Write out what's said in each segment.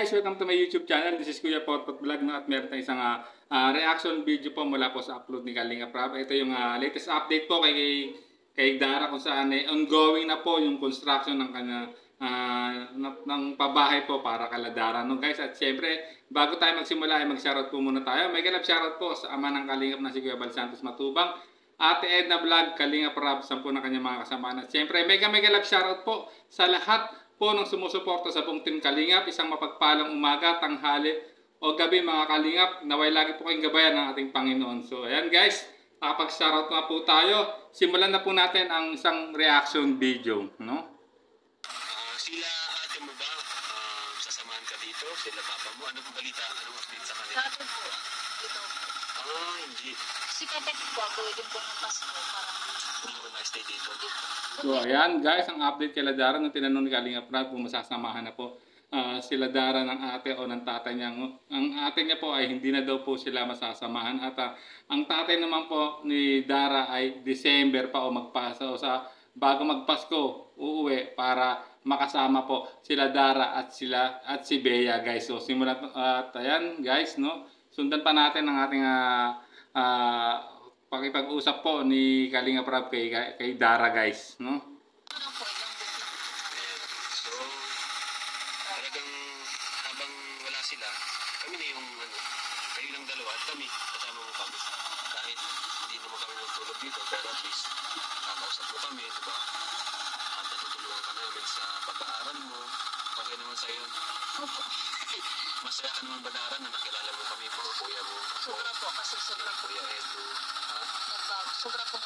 guys, welcome to my YouTube channel. This is Kuya Potpot Vlog at meron tayong isang reaction video po mula po sa upload ni Kalinga Prab. Ito yung latest update po kay Dara kung saan ongoing na po yung construction ng kanya ng pabahay po para kala Dara. No guys, at syempre bago tayo magsimula ay mag-shoutout po muna tayo. May kalab shoutout po sa ama ng Kalingap na si Kuya Bal Santos Matubang, Ate Edna Vlog, Kalinga Prab, 10 na kanyang mga kasama. At syempre may kalab shoutout po sa lahat po ng sumusuporta sa buong Team Kalingap. Isang mapagpalang umaga, tanghali o gabi mga Kalingap. Naway lagi po kayong gabayan ng ating Panginoon. So ayan guys, nakapag-shoutout na po tayo. Simulan na po natin ang isang reaction video, no? Sila ate mo ba, sasamahan ka dito? Sila papa mo? Ano po balita? Anong update sa kanila? Sa atin po, dito. Hindi. Si Katek po, gawin din po ng Pasko. Parang Hindi ko na-stay dito. So ayan guys, ang update kay Dara nung tinanong ni Kalinga Prab kung masasamahan na po sila Dara ng ate o ng tatay niya. Ang ate niya po ay hindi na daw po sila masasamahan at ang tatay naman po ni Dara ay December pa o magpasa o sa bago magpasko uuwi para makasama po sila Dara at si Bea guys. So simulan at ayan guys, no, sundan pa natin ang ating pakipag-usap po ni Kalinga Prab kay Dara guys, no? ano po, ilang book lang. So, talagang habang wala sila, kami na yung kayo lang dalawa at kami, kasama mo kami. Kahit hindi naman kami nagtulog dito, pero at least kakausap mo kami, diba? At natutulungan ka namin sa pag-aaral mo. Okay naman sa'yo. Opo. Masaya ka naman ba, Dara, na nakilala mo kami, mga kuya mo? Sobra po, kasi sobra po. Kuya Edu, ha? Nagbago. Sobra ko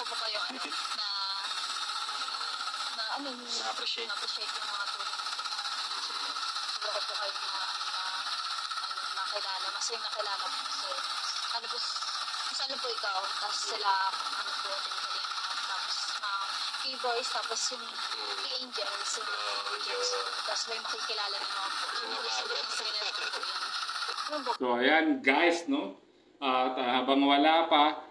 po kayo, Na-appreciate. na-appreciate yung mga tulong. Sobra ko po kayo nakilala. Mas yung nakilala po kasi, isa po ikaw, tapos sila, tapos keyboards, tapos yung angels, tapos may makikilala nyo po. Yung sabihin sa inyo po yan. So ayan guys, no? At habang wala pa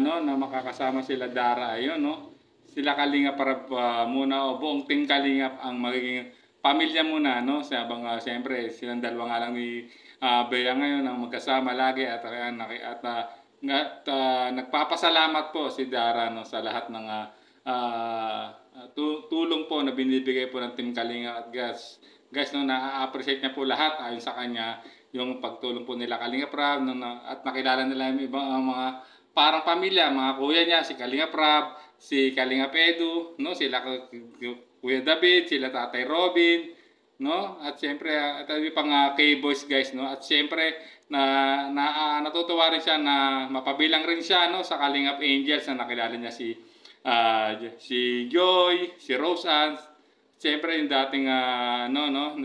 na makakasama sila Dara, ayun, no? Sila Kalinga para muna o buong Team Kalingap ang magiging pamilya muna, no? Habang siyempre silang dalawa nga lang ni Bea ngayon ang magkasama lagi at nagpapasalamat po si Dara, no, sa lahat ng tulong po na binibigay po ng Team Kalinga at guys, no, na-appreciate niya po lahat ayon sa kanya yung pagtulong po nila Kalinga Prab, no, at nakilala nila yung ibang mga parang pamilya, mga kuya niya, si Kalinga Prab, si Kalinga Edu, no, sila Kuya David, sila Tatay Robin, no, at siyempre at yung pang K-Boys guys, no, at siyempre natutuwa rin siya na mapabilang rin siya, no, sa Kalingap Angels na nakilala niya si Joy, si Roseanne, siyempre yung dating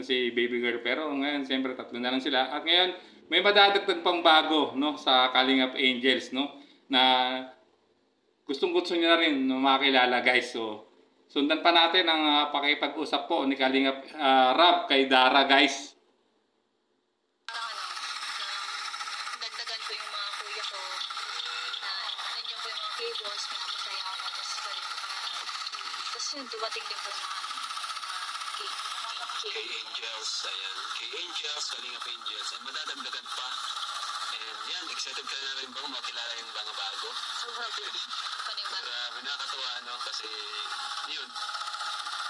si Baby Girl, pero ngayon siyempre tatlo na lang sila at ngayon may madadagdag pang bago, no, sa Kalingap Angels, no, na gustong-gusto niya na rin makilala guys. So sundan pa natin ang pakipag-usap po ni Kalingap Rab kay Dara guys. Dagdagan ko yung mga kuya ko, nandiyan po yung mga cables, pinapasaya ako, tapos yun, dumating din po yung mga K-Angels, ayan. K-Angels, Kalingap Angels, and madadagdagan pa. And yan, excited ka na rin ba makilala yung mga bago? Grabe, nakakatawa, no? Kasi yun,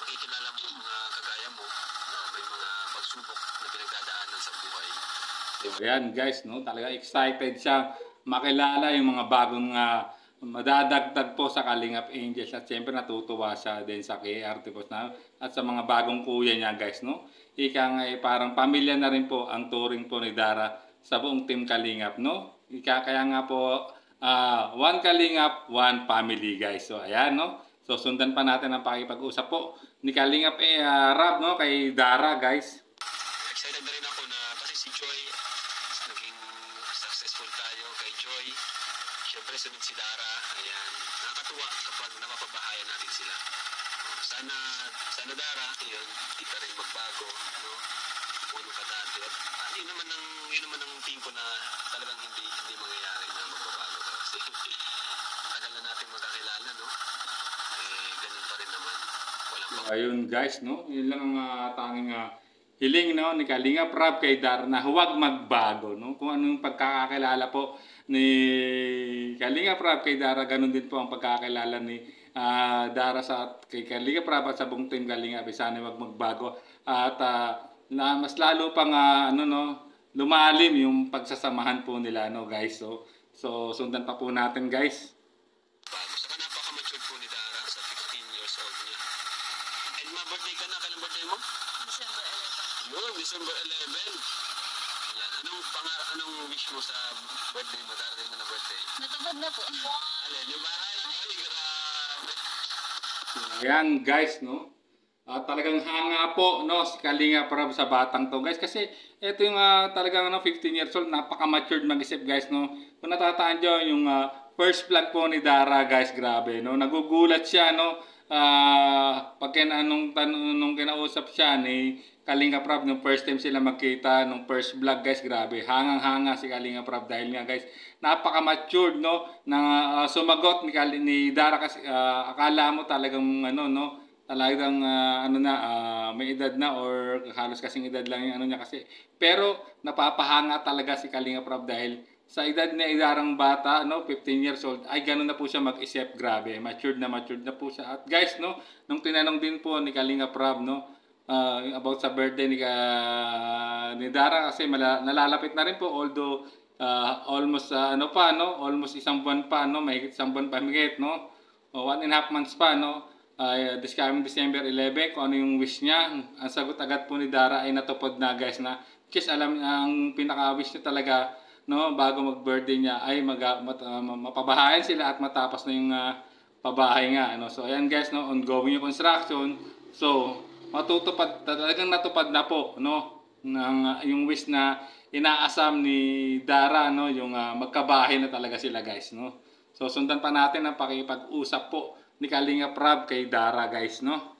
makikilala mo yung mga kagaya mo na may mga pagsubok na pinagdadaanan sa buhay. So ayan guys, no, talaga excited siya makilala yung mga bagong madadagdag po sa Kalingap Angels at siyempre natutuwa siya din sa KRT po na at sa mga bagong kuya niya guys, no. Ika nga parang pamilya na rin po ang turing po ni Dara sa buong Team Kalingap, no. Kaya nga po one Kalingap, one family guys. So ayan, no. So sundan pa natin ang pakipag-usap po ni Kalingap Rab, no, kay Dara guys. Excited na rin ako na kasi si Joy, naging successful tayo kay Joy. Siyempre sunod si Dara, ayan. Nakakatuwa kapag napapabahayan natin sila. Sana Dara, yun, di ka rin magbago, no? Puno ka dati. At yun naman ang tingin ko na talagang hindi mangyayari na magbabago ka. Kasi tagal na natin magkakilala, no? Ganun pa rin naman. Walang So, ayun guys, no? Yun lang ang tanging hiling no ni Kalinga Prab kay Dara na huwag magbago no. Kung ano yung pagkakakilala po ni Kalinga Prab kay Dara, ganun din po ang pagkakakilala ni Dara sa kay Kalinga Prab at sa buong team Kalinga. Sana huwag magbago at na mas lalo pang ano no lumalim yung pagsasamahan po nila no guys. So sundan pa po natin guys. Saka napaka-mature po ni Dara sa 15 years old niya. And ma-birthday ka na, kailan birthday mo? December 11. Yun, December 11. Yan. Anong wish mo sa birthday mo? Darating mo na birthday. Natupad na po. Alin, yung bahay? Ay, grabe. Ayan guys no. Talagang hanga po no si Kalinga Prab sa batang to guys, kasi ito yung talagang 15 years old, napaka-matured mag-isip guys no. Kung natataan nyo yung first vlog po ni Dara guys, grabe no, nagugulat siya no pag nung kinausap siya ni Kalinga Prab nung first time sila magkita nung first vlog guys, grabe hangang-hanga si Kalinga Prab dahil nga guys napaka-matured no na sumagot ni Dara kasi akala mo talagang ano no talagang may edad na or halos kasing edad lang yung ano niya kasi. Pero napapahanga talaga si Kalinga Prab dahil sa edad na Darang bata, no, 15 years old, ay gano'n na po siya mag-isip, grabe. Matured na po siya. At guys, no, nung tinanong din po ni Kalinga Prab, no, about sa birthday ni Dara kasi nalalapit na rin po, although almost almost isang buwan pa, no, mahigit isang buwan pa higit, no, 1.5 months pa, no. This coming December 11, kung ano yung wish niya, ang sagot agad po ni Dara ay natupad na guys na kiss alam ang pinaka-wish niya talaga no bago mag-birthday niya ay mapabahayan sila at matapos na yung pabahay nga ano. So ayan guys no, ongoing yung construction. So talagang natupad na po no ng yung wish na inaasam ni Dara no, yung magkabahay na talaga sila guys no. So sundan pa natin ang pakikipag-usap po ni Kalinga Prab kay Dara guys no.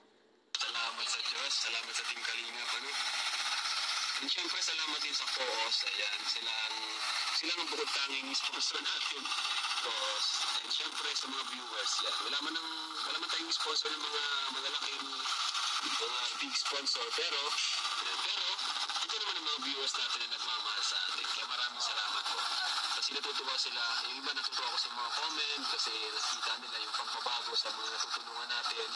Salamat sa Diyos, salamat sa Team Kalinga ano. And syempre salamat din sa POOS, ayan, silang ang bukod tanging sponsor natin, POOS. And syempre sa mga viewers yan, wala man tayong sponsor ng mga malalaking mga big sponsor, pero ito naman ang mga viewers natin na nagmamahal sa atin, kaya maraming salamat po. Kasi natutuwa sila, yung iba natutuwa ko sa mga comment kasi nakita nila yung pagbabago sa mga natutulungan natin,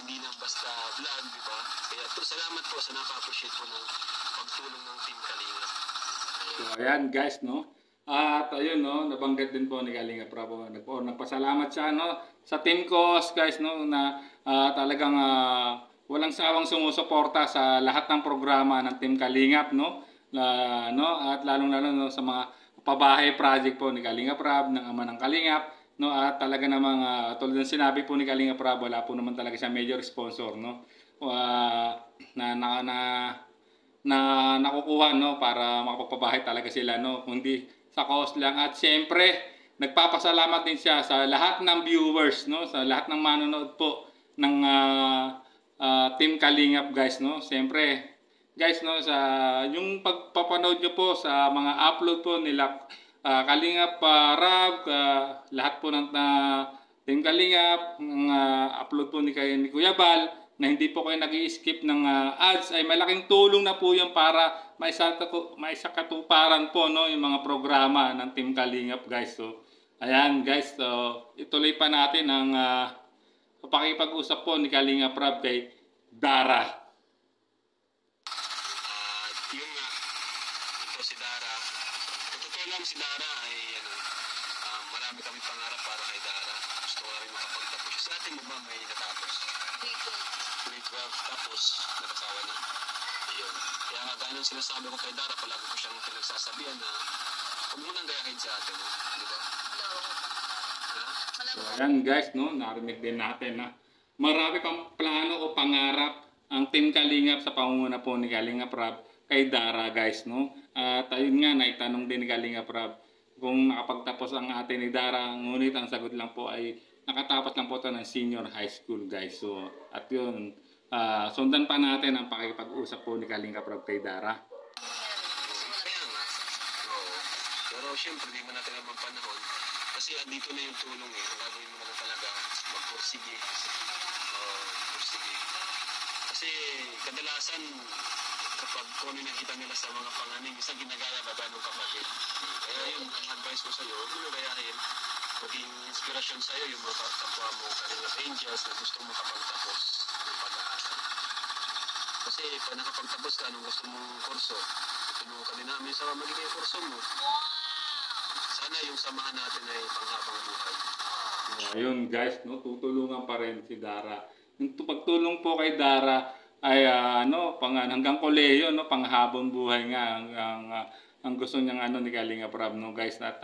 hindi lang basta vlog, di ba? Kaya salamat po sa napa-appreciate po ng pagtulong ng Team Kalinga. So ayan guys no. At ayun no, nabanggit din po ni Kalinga Prab, nagpasalamat siya no sa team ko guys no na talagang walang sawang sumusuporta sa lahat ng programa ng Team Kalingap no. At lalong-lalo no, sa mga pabahay project po ni Kalinga Prab, ng ama ng Kalingap no, at talaga namang tulad ng sinabi po ni Kalinga Prab, wala po naman talaga siya major sponsor no na nakukuha no para makapagpabahay talaga sila no, kundi sa cost lang. At siyempre nagpapasalamat din siya sa lahat ng viewers no, sa lahat ng manonood po ng Team Kalingap guys no. Siyempre guys no, sa yung pagpapanood nyo po sa mga upload po nila Kalingap Prab, lahat po ng Team Kalingap, upload po ni Kuya Bal, na hindi po kayo nag-i-skip ng ads, ay malaking tulong na po yan para maisakatuparan po no, yung mga programa ng Team Kalingap guys. So ayan guys, so ituloy pa natin ang pakipag-usap po ni Kalinga Prab kay Dara. Yun nga, ito si Dara. Totoo lang si Dara ay marami kami pangarap para kay Dara. Gusto ko rin makapagtapos. Sa atin mo ba may natapos? Grade 12 tapos nag-asawa na. Ayun. Kaya nga gaya ng sinasabi ko kay Dara, palagi ko siyang pinagsasabihan na huwag mo nang gayahin sa atin. Di ba? So ayan guys no, narinig din natin na marami pang plano o pangarap ang Team Kalingap sa pangunguna po ni Kalinga Prab kay Dara guys no. At ayun nga, naitanong din ni Kalinga Prab kung nakapagtapos ang ate ni Dara, ngunit ang sagot lang po ay nakatapos lang po ito ng senior high school guys. So at yun, sundan pa natin ang pakikipag-usap po ni Kalinga Prab kay Dara. Kaya nga. Oo. Pero syempre di mo natin naman panahon kasi andito na yung tulong eh. Ang gagawin mo na talaga magpursige. Pursige. Kasi kadalasan kapag kung ano nakita nila sa mga panganing, isang ginagaya ba ganong kapatid. Kaya yun, ang advice ko sa'yo, huwag mo gayahin. Maging inspirasyon sa'yo yung mga kapwa mo, Kalingap Angels na gusto mo kapagtapos ng pag-aaral. Kasi pag nakapagtapos ka, anong gusto mong kurso, tutulungan ka din namin sa magiging kurso mo. Sana yung samahan natin ay panghabang buhay. Ayun guys, no, tutulungan pa rin si Dara. Yung pagtulong po kay Dara ay hanggang kolehiyo, no, panghabang buhay nga ang gusto niyang ni Kalinga Prab, no guys. At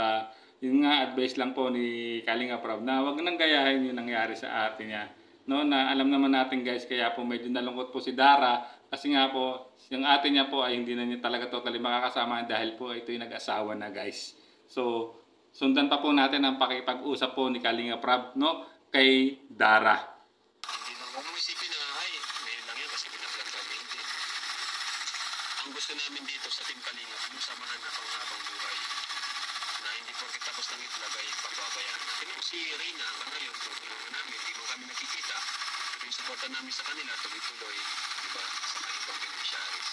yun nga, advice lang po ni Kalinga Prab na wag nang gayahin yung nangyari sa ate niya. No, na alam naman natin guys, kaya po medyo nalungkot po si Dara kasi nga po yung ate niya po ay hindi na niya talaga totally makakasama dahil po ito'y nag-asawa na guys. So sundan pa po natin ang pakipag-usap po ni Kalinga Prab, no, kay Dara. Hindi lang kung isipin na, ay, ngayon lang yan kasi pinaplan kami. Hindi. Ang gusto namin dito sa Team Kalingap, yung samahan na panghabang buhay. Na hindi porket tapos ng itlog ay pagbabayaan natin. Yung si Reyna, hanggang ngayon, tutulungan namin, hindi mo kami nakikita. Pero yung supportan namin sa kanila, tuloy-tuloy, di ba, sa kanilang beneficiaries.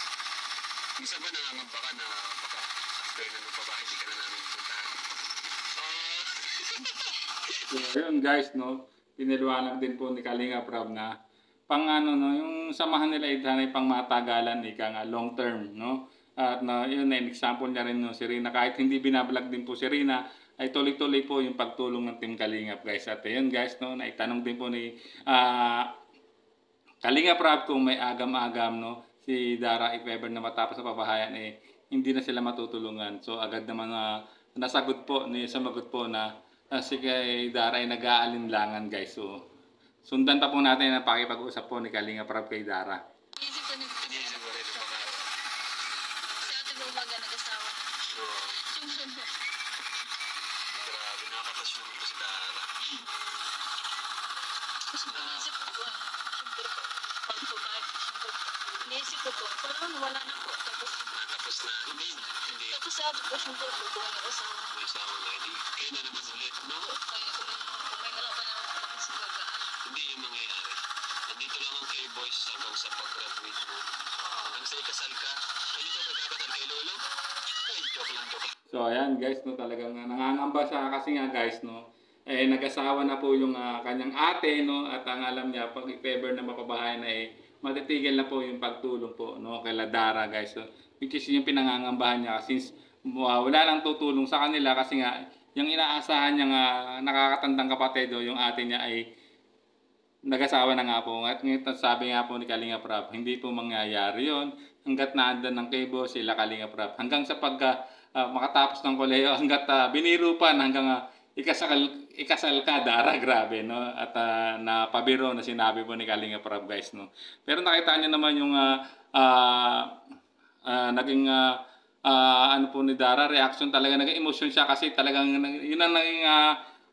Minsan ba nangangamba ka na baka after na nung pabahay, di ka na namin puntahan? So ayun guys, no, pinaliwanag din po ni Kalinga Prab na yung samahan nila ay pang matagalan, ika nga long term, no. At yun na example niya rin, no, si Rina, kahit hindi binablog din po si Rina, ay tuloy-tuloy po yung pagtulong ng Team Kalingap guys. At yun guys, no, naitanong din po ni Kalinga Prab kung may agam-agam, no, si Dara if ever na matapos sa pabahayan hindi na sila matutulungan. So agad naman sumagot po na si kay Dara ay nag-aalinlangan guys. So sundan pa po natin ang pakipag-usap po ni Kalinga Prab kay Dara. Isip ko na Iniisip ko rin baka, si ate mo umaga nag-asawa na. Sundan na. grabe, nakakatasyon naman ko si Dara. Kasi iniisip ko po, siyempre po, pag pumayag, siyempre po, iniisip ko po, parang wala na po. Tapos na, hindi. Tapos sa ate po, siyempre po, kung may asawa na. May asawa na, hindi. Kayo na naman ulit, no? Kaya kung may nalaban na ako sa gagaan. Hindi yung mangyayari. Nandito lang ang K-Boys hanggang sa pag-graduate mo. Hanggang sa ikasal ka. Ano ka magkakasal kay Lolo? Ay, joke lang. So ayan guys, no, talagang nangangamba siya kasi nga guys, no, nag-asawa na po yung kanyang ate, no, at ang alam niya pag if ever na mapabahayan matitigil na po yung pagtulong po, no, kay Dara guys. So, which is yung pinangangambahan niya since wala lang tutulong sa kanila kasi nga yung inaasahan niya nakakatandang kapatid yung ate niya ay nag-asawa na nga po. At ngayon sabi nga po ni Kalinga Prab, hindi po mangyayari yon hanggat naandan ng Kebo sila Kalinga Prab. Hanggang sa makatapos ng kolehiyo, hanggat binirupan, hanggang ikasal ka, Dara, grabe, no? At napabiro na sinabi po ni Kalinga Prab guys, no? Pero nakita niyo naman yung naging ano po ni Dara, reaction talaga, naging emotion siya kasi talagang yun ang naging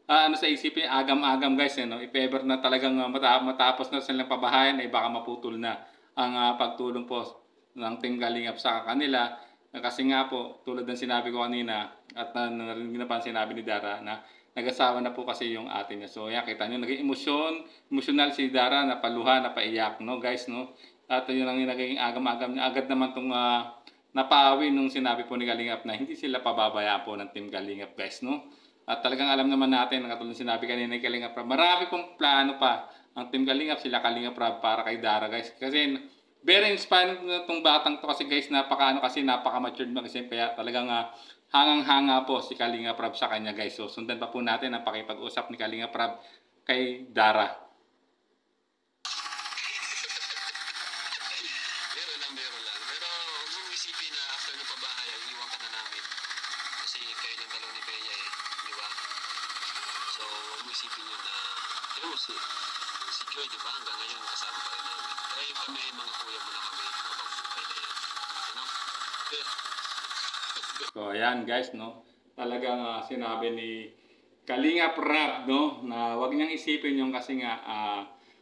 sa isipin, agam-agam guys, no? If ever na talagang matapos na silang pabahayan ay baka maputol na ang pagtulong po ng Team Kalingap sa kanila. Kasi nga po, tulad ng sinabi ko kanina at narinig na pa ang sinabi ni Dara na nag-asawa na po kasi yung ate niya. So yan, kita nyo, naging emotional si Dara, napaluha, napaiyak, no guys, no? At yun ang naging agam-agam niya. Agad naman itong napawi nung sinabi po ni Kalingap na hindi sila pababayaan po ng Team Kalingap guys, no? At talagang alam naman natin, katulad sinabi kanina ni Kalinga Prab, marami pong plano pa ang Team Kalingap, sila Kalinga Prab para kay Dara guys. Kasi very inspiring itong batang to kasi guys, napaka-matured mag-isip, kaya talagang hangang-hanga po si Kalinga Prab sa kanya guys. So sundan pa po natin ang pakipag-usap ni Kalinga Prab kay Dara. Biro lang. Pero huwag mong isipin na after ng pabahay, iwan ka na namin. Kasi kayo ng dalawa ni Bea di ba? So huwag mong isipin yun na, si Joy, di ba? Hanggang ngayon kasama pa rin namin. Kaya kami, mga kuya mo na kami, habang buhay na yan. Ano? So ayan guys, no, talagang sinabi ni Kalinga Prab, no, na wag niyang isipin yung kasi nga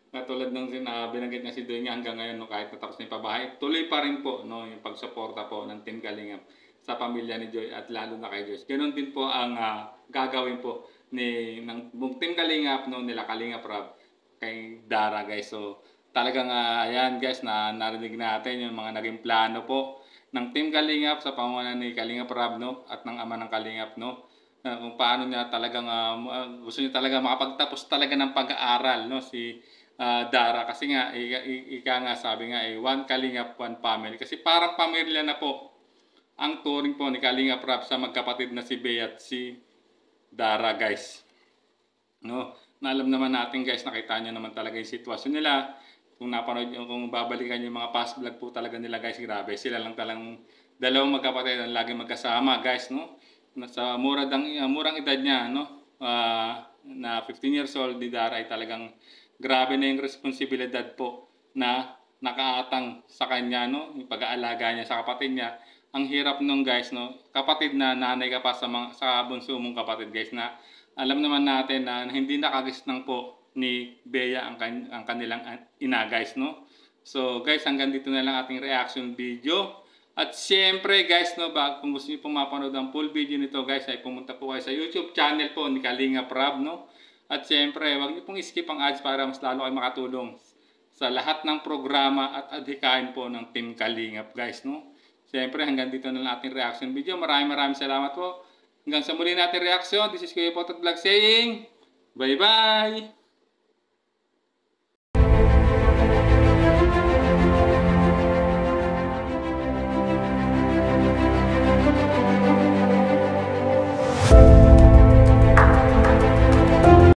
katulad ng binanggit niya si Doy niya hanggang ngayon, no, kahit natapos na yung pabahay, tuloy pa rin po, no, yung pagsuporta po ng Team Kalingap sa pamilya ni Joy at lalo na kay Joyce. Ganon din po ang gagawin po ng Team Kalingap, no, nila Kalinga Prab kay Dara guys. So talagang ayan guys, na narinig natin yung mga naging plano po ng Team Kalingap sa pamumuno ni Kalingap Rob, no, at ng ama ng Kalingap, no, kung paano niya talagang gusto niya talaga makapagtapos talaga ng pag-aaral, no, si Dara, kasi nga ika nga sabi nga one Kalingap, one family, kasi parang pamilya na po ang turing po ni Kalingap Rob sa magkapatid na si Bea at si Dara guys, no. Na alam naman natin guys, nakita nyo naman talaga yung sitwasyon nila. Kung napanood nyo, kung babalikan yung mga past vlog po talaga nila guys, grabe. Sila lang talang dalawang magkapatid ang lagi magkasama guys, no. Sa murang edad niya, no, na 15 years old, ni Dara ay talagang grabe na yung responsibilidad po na nakaatang sa kanya, no, yung pag-aalaga niya sa kapatid niya. Ang hirap nung guys, no, kapatid na nanay ka pa sa bunso mong kapatid guys, na alam naman natin na hindi nakagisnang po ni Bea ang kanilang ina guys, no. So guys, hanggang dito na lang ating reaction video. At siyempre guys, no, kung gusto niyo pong mapanood ang full video nito guys, ay pumunta po kayo sa YouTube channel po ni Kalingap Rob, no. At siyempre, wag niyo pong skip ang ads para mas lalo kayo makatulong sa lahat ng programa at adhikain po ng Team Kalingap guys, no. Siyempre, hanggang dito na lang ating reaction video. Maraming salamat po. Hanggang sa muli natin reaction, this is Kuya Potot Vlog saying, bye-bye!